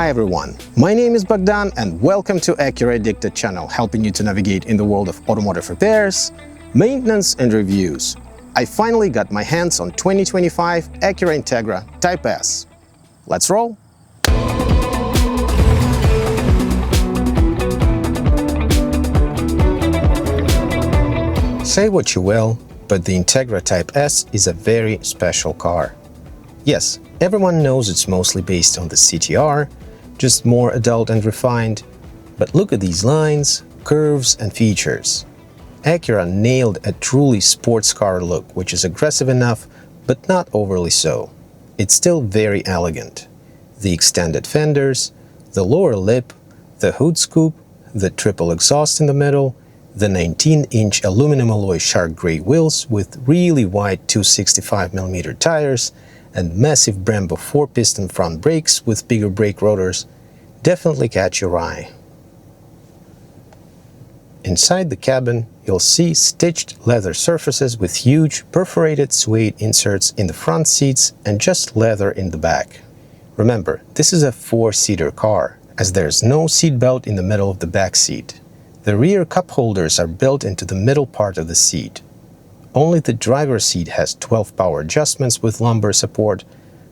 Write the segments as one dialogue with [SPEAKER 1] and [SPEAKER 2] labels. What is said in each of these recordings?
[SPEAKER 1] Hi everyone, my name is Bogdan and welcome to Acura Addicted channel, helping you to navigate in the world of automotive repairs, maintenance and reviews. I finally got my hands on 2025 Acura Integra Type S. Let's roll! Say what you will, but the Integra Type S is a very special car. Yes, everyone knows it's mostly based on the CTR, just more adult and refined, but look at these lines, curves and features. Acura nailed a truly sports car look, which is aggressive enough, but not overly so. It's still very elegant. The extended fenders, the lower lip, the hood scoop, the triple exhaust in the middle, the 19-inch aluminum alloy shark gray wheels with really wide 265mm tires, and massive Brembo 4-piston front brakes with bigger brake rotors definitely catch your eye. Inside the cabin, you'll see stitched leather surfaces with huge perforated suede inserts in the front seats and just leather in the back. Remember, this is a 4-seater car, as there's no seat belt in the middle of the back seat. The rear cup holders are built into the middle part of the seat. Only the driver's seat has 12 power adjustments with lumbar support.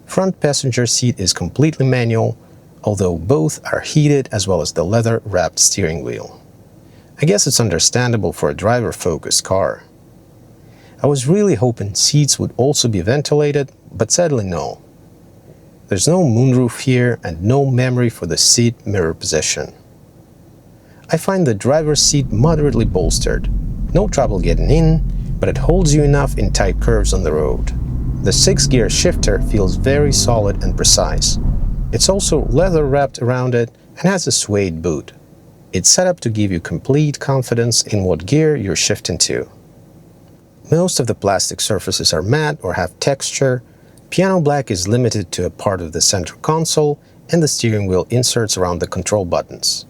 [SPEAKER 1] Front passenger seat is completely manual, although both are heated, as well as the leather-wrapped steering wheel. I guess it's understandable for a driver-focused car. I was really hoping seats would also be ventilated, but sadly no. There's no moonroof here and no memory for the seat mirror position. I find the driver's seat moderately bolstered. No trouble getting in, but it holds you enough in tight curves on the road. The 6-gear shifter feels very solid and precise. It's also leather wrapped around it and has a suede boot. It's set up to give you complete confidence in what gear you're shifting to. Most of the plastic surfaces are matte or have texture. Piano black is limited to a part of the center console and the steering wheel inserts around the control buttons.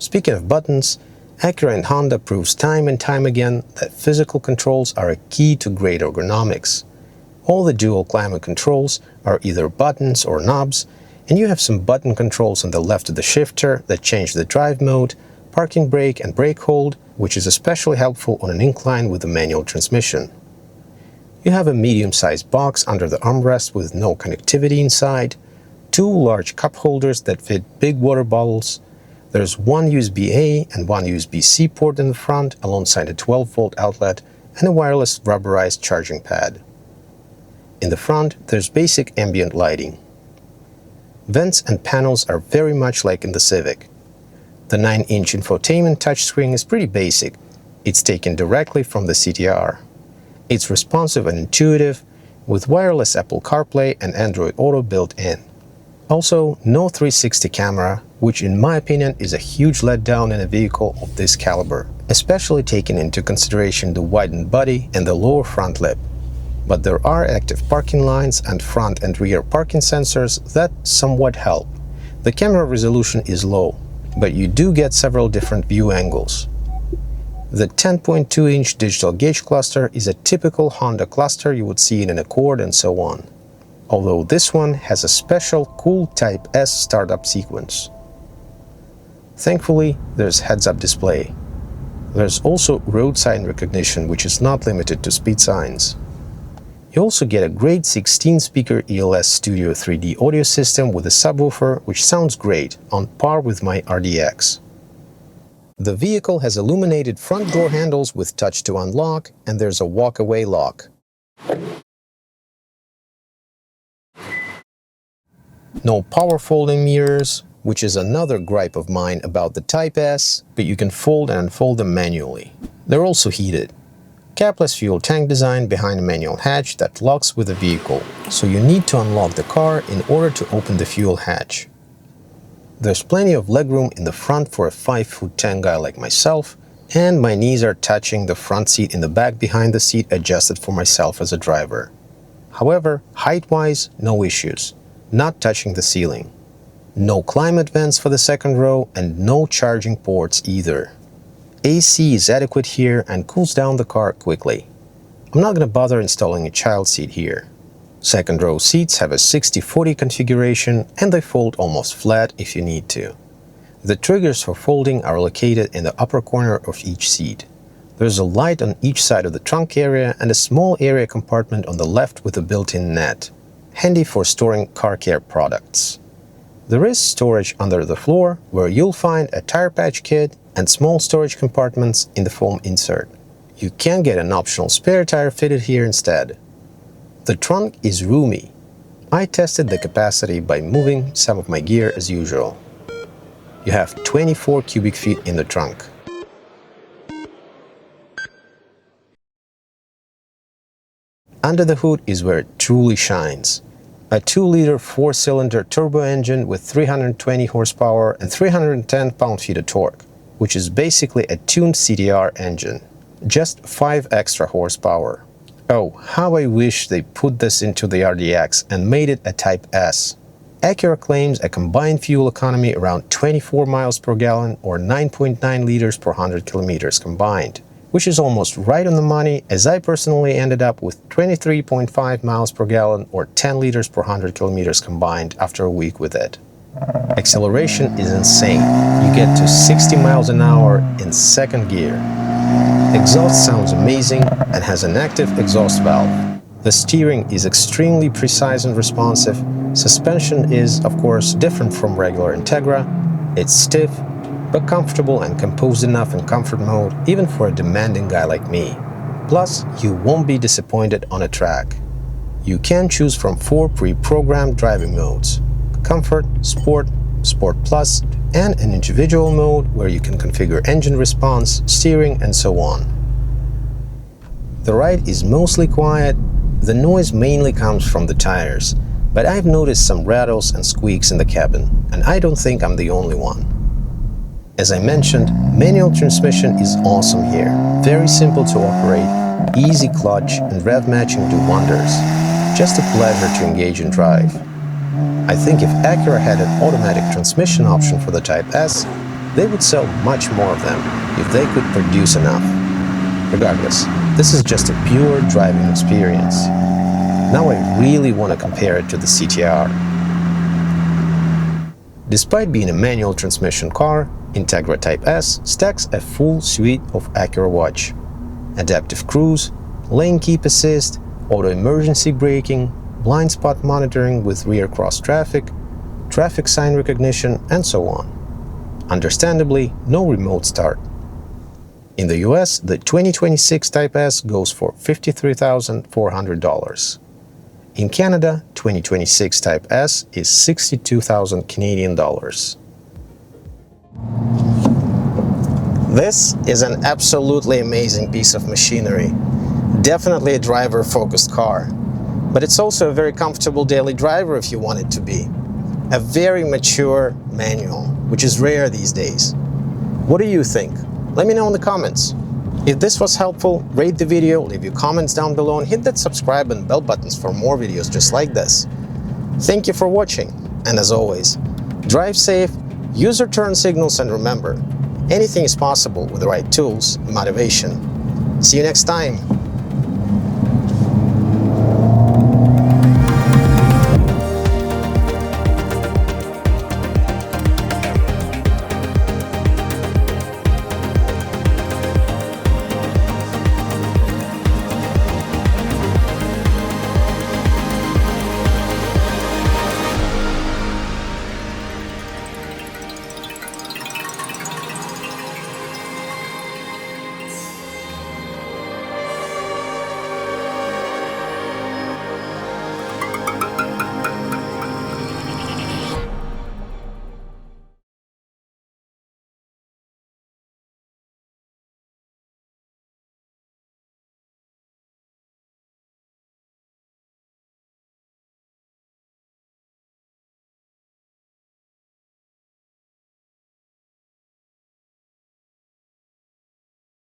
[SPEAKER 1] Speaking of buttons, Acura and Honda proves time and time again that physical controls are a key to great ergonomics. All the dual climate controls are either buttons or knobs, and you have some button controls on the left of the shifter that change the drive mode, parking brake and brake hold, which is especially helpful on an incline with a manual transmission. You have a medium-sized box under the armrest with no connectivity inside, 2 large cup holders that fit big water bottles. There's one USB-A and one USB-C port in the front, alongside a 12-volt outlet and a wireless rubberized charging pad. In the front, there's basic ambient lighting. Vents and panels are very much like in the Civic. The 9-inch infotainment touchscreen is pretty basic. It's taken directly from the CTR. It's responsive and intuitive, with wireless Apple CarPlay and Android Auto built in. Also, no 360 camera, which in my opinion is a huge letdown in a vehicle of this caliber, especially taking into consideration the widened body and the lower front lip. But there are active parking lines and front and rear parking sensors that somewhat help. The camera resolution is low, but you do get several different view angles. The 10.2-inch digital gauge cluster is a typical Honda cluster you would see in an Accord and so on, although this one has a special cool Type S startup sequence. Thankfully, there's heads-up display. There's also road sign recognition, which is not limited to speed signs. You also get a great 16-speaker ELS Studio 3D audio system with a subwoofer, which sounds great, on par with my RDX. The vehicle has illuminated front door handles with touch to unlock, and there's a walk-away lock. No power folding mirrors, which is another gripe of mine about the Type S, but you can fold and unfold them manually. They're also heated. Capless fuel tank design behind a manual hatch that locks with the vehicle, so you need to unlock the car in order to open the fuel hatch. There's plenty of legroom in the front for a 5'10" guy like myself, and my knees are touching the front seat in the back behind the seat adjusted for myself as a driver. However, height-wise, no issues, not touching the ceiling. No climate vents for the second row and no charging ports either. AC is adequate here and cools down the car quickly. I'm not going to bother installing a child seat here. Second row seats have a 60/40 configuration and they fold almost flat if you need to. The triggers for folding are located in the upper corner of each seat. There's a light on each side of the trunk area and a small area compartment on the left with a built-in net, handy for storing car care products. There is storage under the floor where you'll find a tire patch kit and small storage compartments in the foam insert. You can get an optional spare tire fitted here instead. The trunk is roomy. I tested the capacity by moving some of my gear as usual. You have 24 cubic feet in the trunk. Under the hood is where it truly shines. A 2-liter 4-cylinder turbo engine with 320 horsepower and 310 pound-feet of torque, which is basically a tuned CTR engine. Just 5 extra horsepower. Oh, how I wish they put this into the RDX and made it a Type S. Acura claims a combined fuel economy around 24 miles per gallon or 9.9 liters per 100 kilometers combined, which is almost right on the money, as I personally ended up with 23.5 miles per gallon or 10 liters per 100 kilometers combined after a week with it. Acceleration is insane. You get to 60 miles an hour in second gear. Exhaust sounds amazing and has an active exhaust valve. The steering is extremely precise and responsive. Suspension is, of course, different from regular Integra. It's stiff, but comfortable and composed enough in comfort mode, even for a demanding guy like me. Plus, you won't be disappointed on a track. You can choose from 4 pre-programmed driving modes: Comfort, Sport, Sport Plus, and an individual mode where you can configure engine response, steering, and so on. The ride is mostly quiet. The noise mainly comes from the tires, but I've noticed some rattles and squeaks in the cabin, and I don't think I'm the only one. As I mentioned, manual transmission is awesome here. Very simple to operate, easy clutch, and rev matching do wonders. Just a pleasure to engage and drive. I think if Acura had an automatic transmission option for the Type S, they would sell much more of them if they could produce enough. Regardless, this is just a pure driving experience. Now I really want to compare it to the CTR. Despite being a manual transmission car, Integra Type S stacks a full suite of Acura Watch: adaptive cruise, lane keep assist, auto emergency braking, blind spot monitoring with rear cross traffic, traffic sign recognition, and so on. Understandably, no remote start. In the US, the 2026 Type S goes for $53,400. In Canada, 2026 Type S is 62,000 Canadian dollars. This is an absolutely amazing piece of machinery. Definitely a driver-focused car. But it's also a very comfortable daily driver if you want it to be. A very mature manual, which is rare these days. What do you think? Let me know in the comments. If this was helpful, rate the video, leave your comments down below, and hit that subscribe and bell buttons for more videos just like this. Thank you for watching, and as always, drive safe, use your turn signals, and remember, anything is possible with the right tools and motivation. See you next time.